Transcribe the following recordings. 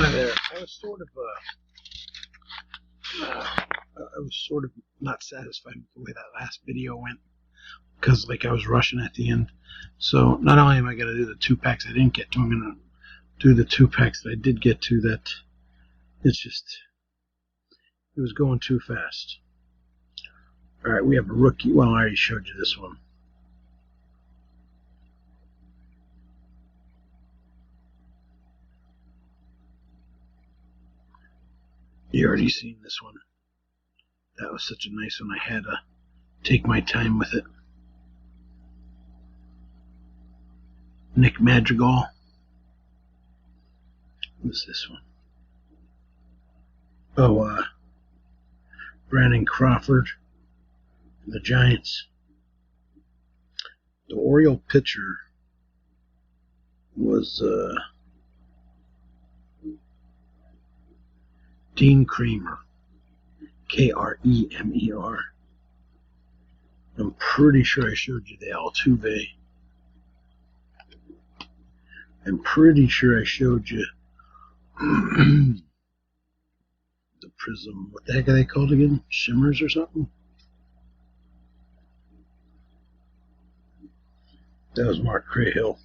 Hi there. I was sort of not satisfied with the way that last video went because like I was rushing at the end. So not only am I going to do the 2-packs I didn't get to, I'm going to do the 2-packs that I did get to. That it was going too fast. All right, we have a rookie. Well, I already showed you this one. You already seen this one. That was such a nice one. I had to take my time with it. Nick Madrigal. Who's this one? Oh, Brandon Crawford, the Giants. The Oriole pitcher was Dean Kremer, Kremer. I'm pretty sure I showed you the Altuve. I'm pretty sure I showed you the Prism. What the heck are they called again? Shimmers or something? That was Mark Crahill.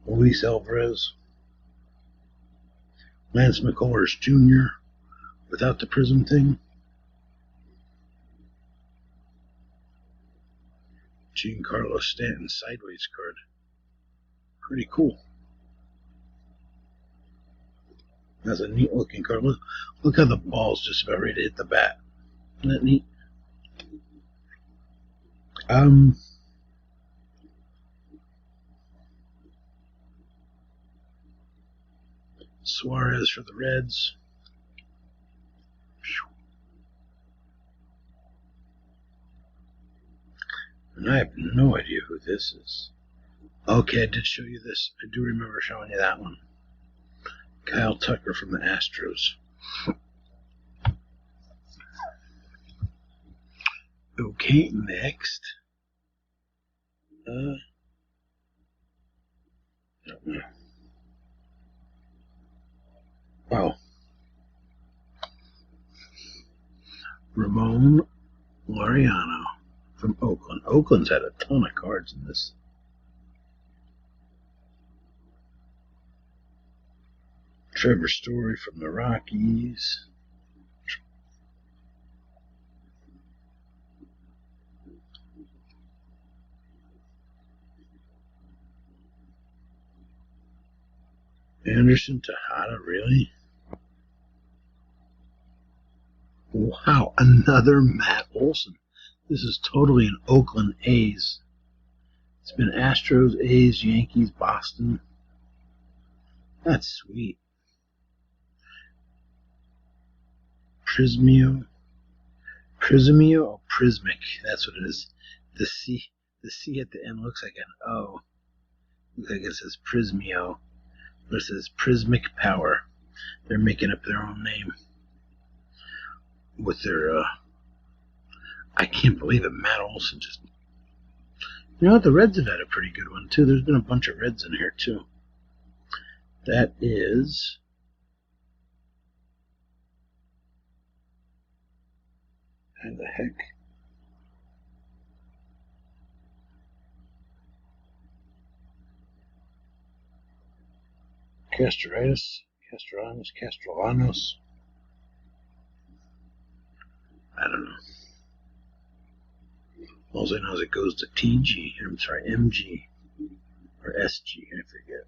Luis Alvarez. Lance McCullers Jr. without the Prism thing. Giancarlo Stanton sideways card. Pretty cool. That's a neat looking card. Look how the ball's just about ready to hit the bat. Isn't that neat? Suarez for the Reds. And I have no idea who this is. Okay, I did show you this. I do remember showing you that one. Kyle Tucker from the Astros. Okay, next. I don't know. Wow. Ramon Laureano from Oakland. Oakland's had a ton of cards in this. Trevor Story from the Rockies. Anderson Tejada, really? Wow, another Matt Olson. This is totally an Oakland A's. It's been Astros, A's, Yankees, Boston. That's sweet. Prismio or Prismic? That's what it is. The C at the end looks like an O. Looks like it says Prismio. But it says Prismic Power. They're making up their own name with their. I can't believe it. Matt Olson just. You know what? The Reds have had a pretty good one too. There's been a bunch of Reds in here too. That is. How the heck? Castellanos. I don't know. All I know is it goes to MG. Or SG, I forget.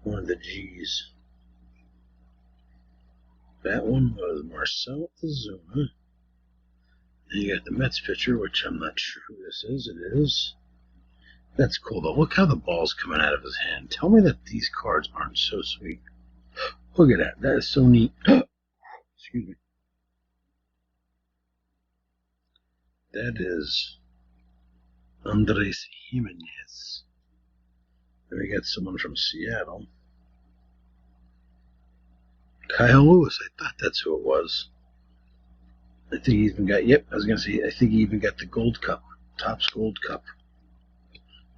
One of the G's. That one was Marcell Ozuna. And you got the Mets pitcher, which I'm not sure who this is. It is. That's cool, though. Look how the ball's coming out of his hand. Tell me that these cards aren't so sweet. Look at that. That is so neat. Excuse me. That is Andres Jimenez. Then we got someone from Seattle. Kyle Lewis. I thought that's who it was. I think he even got, yep, I was going to say, I think he even got the gold cup, Topps gold cup.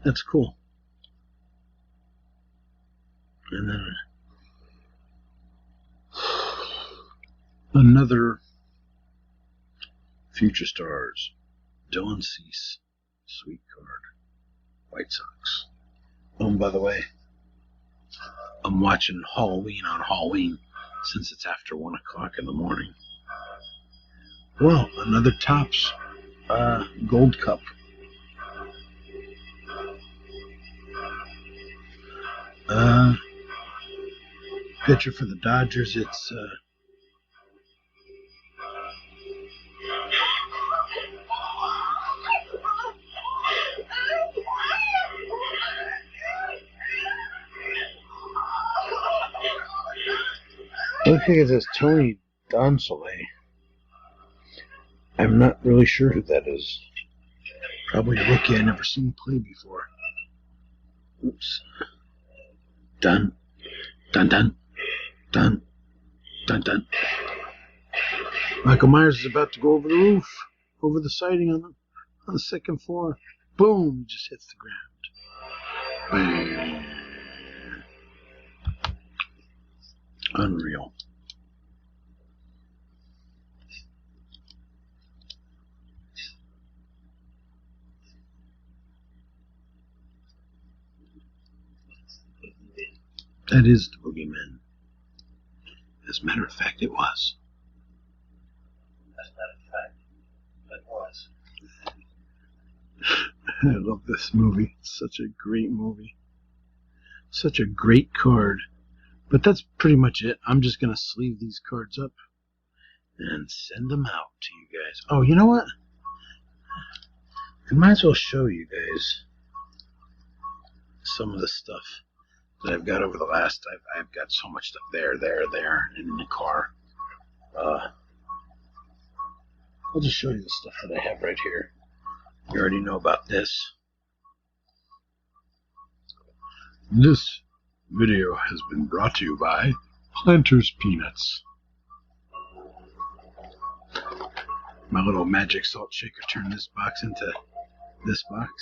That's cool. And then another Future Stars, Dylan Cease, sweet card, White Sox. Oh, and by the way, I'm watching Halloween on Halloween since it's after 1 o'clock in the morning. Well, another Topps gold cup. Pitcher for the Dodgers, it's I think it says Tony Donsolet. I'm not really sure who that is. Probably a rookie I never seen play before. Oops. Dun, dun, dun, dun, dun, dun. Michael Myers is about to go over the roof, over the siding on the second floor. Boom! Just hits the ground. Bam. Unreal. That is the boogeyman. As a matter of fact, it was. As a matter of fact, it was. I love this movie. It's such a great movie. Such a great card. But that's pretty much it. I'm just going to sleeve these cards up and send them out to you guys. Oh, you know what? I might as well show you guys some of the stuff that I've got over the last. I've got so much stuff there, and in the car. I'll just show you the stuff that I have right here. You already know about this. This video has been brought to you by Planters Peanuts. My little magic salt shaker turned this box into this box.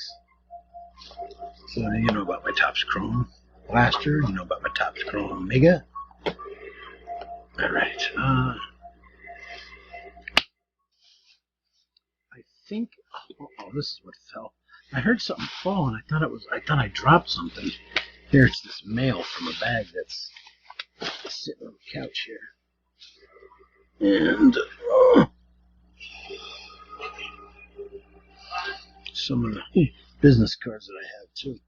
So you know about my Topps Chrome Blaster. You know about my Topps Chrome Omega. Alright. I think... Oh, this is what fell. I heard something fall and I thought I dropped something. Here, it's this mail from a bag that's sitting on the couch here. And some of the business cards that I have too.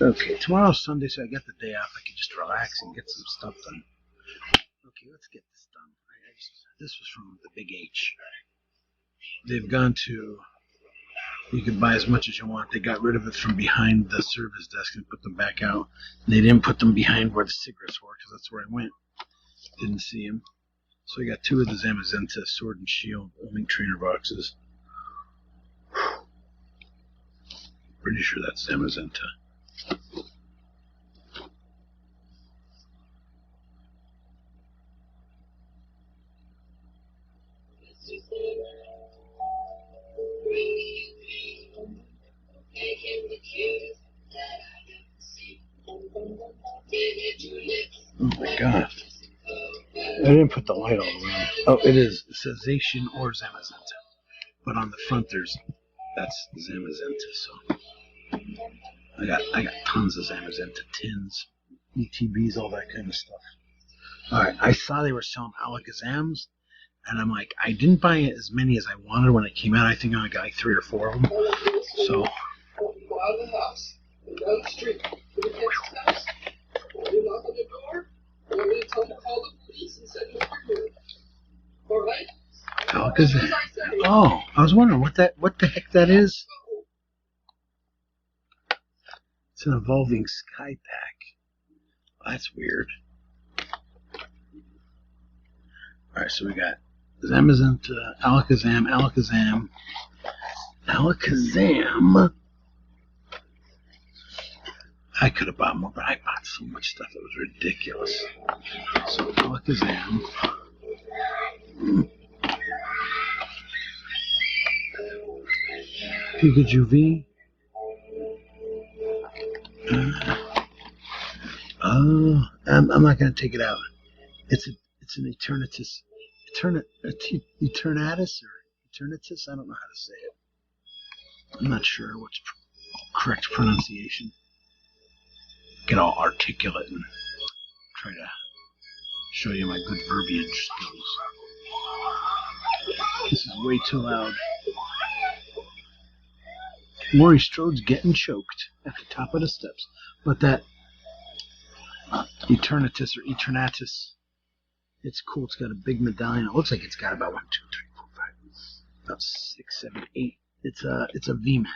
Okay, tomorrow's Sunday, so I got the day off. I can just relax and get some stuff done. Okay, let's get this done. This was from the Big H. They've gone to, you can buy as much as you want. They got rid of it from behind the service desk and put them back out. And they didn't put them behind where the cigarettes were, because that's where I went. Didn't see them. So I got 2 of the Zamazenta Sword and Shield Link Trainer boxes. Pretty sure that's Zamazenta. Oh my god. I didn't put the light all around. Oh, it is Sensation or Zamazenta. But on the front that's Zamazenta, so I got tons of Zamazenta tins, ETBs, all that kind of stuff. Alright, I saw they were selling Alakazams, and I'm like, I didn't buy as many as I wanted when it came out. I think I only got like 3 or 4 of them. So Go out of the house, go down the street, to the kid's house. When you knock on the door, you want me to tell them to call the police and send them over here. Alright? Alakazam. Oh, I was wondering what the heck that is. It's an evolving sky pack. That's weird. Alright, so we got Zamazenta, Alakazam. I could have bought more, but I bought so much stuff. It was ridiculous. So Alakazam. Pikachu V. I'm not going to take it out. It's an Eternatus. Eternatus or Eternatus? I don't know how to say it. I'm not sure what's correct pronunciation. Get all articulate and try to show you my good verbiage skills. This is way too loud. Maury Strode's getting choked at the top of the steps. But that Eternatus or Eternatus, it's cool. It's got a big medallion. It looks like it's got about 1, 2, 3, 4, 5, about 6, 7, 8. It's a VMAX.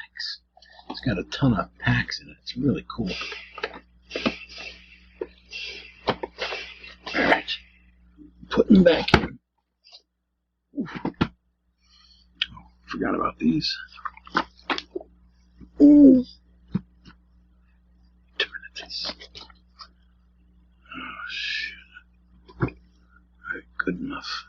It's got a ton of packs in it. It's really cool. All right, putting them back in. Oof. Oh, forgot about these. Ooh. Eternatus. Oh shit. All right, good enough.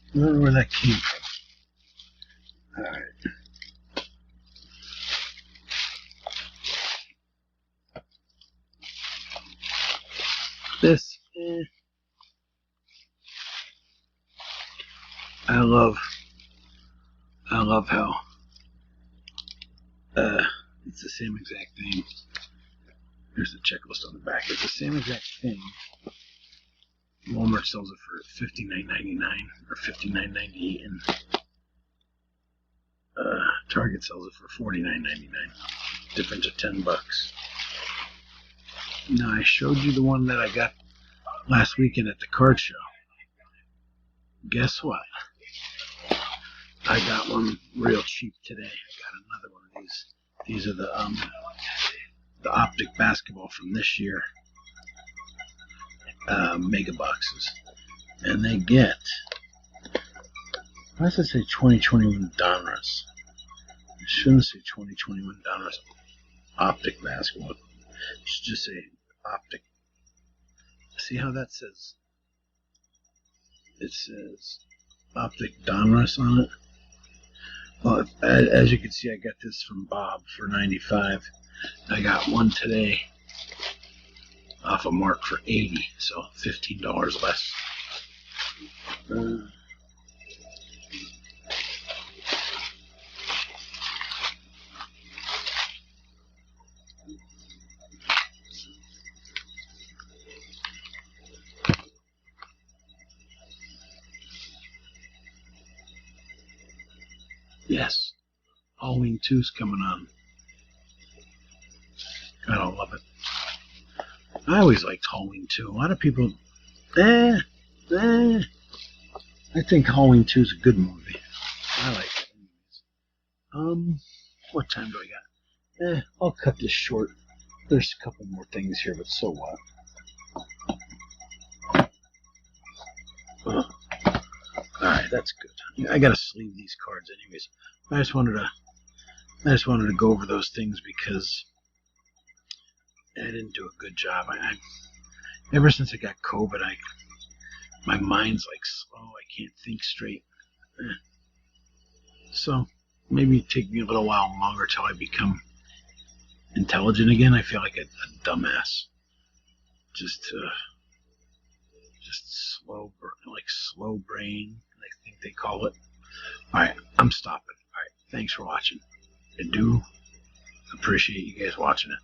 I don't know where that came from. Alright. This, I love how it's the same exact thing. There's the checklist on the back. It's the same exact thing. Walmart sells it for $59.99 or $59.98, and Target sells it for $49.99. Difference of $10. Now I showed you the one that I got last weekend at the card show. Guess what? I got one real cheap today. I got another one of these. These are the Optic basketball from this year. Mega boxes, and they get, why does it say 2021 Donruss? It shouldn't say 2021 Donruss Optic basketball. It should just say Optic. See how that says? It says Optic Donruss on it. Well, as you can see, I got this from Bob for $95. I got one today off a mark for $80, so $15 less. Yes, Halloween 2's coming on. I don't love it. I always liked Halloween 2. A lot of people, I think Halloween 2 is a good movie. I like it. What time do I got? I'll cut this short. There's a couple more things here, but so what? Alright, that's good. I gotta sleeve these cards anyways. I just wanted to go over those things because I didn't do a good job. Ever since I got COVID, my mind's like slow. I can't think straight. So maybe take me a little while longer till I become intelligent again. I feel like a dumbass. Just slow brain, I think they call it. All right, I'm stopping. All right, thanks for watching. I do appreciate you guys watching it.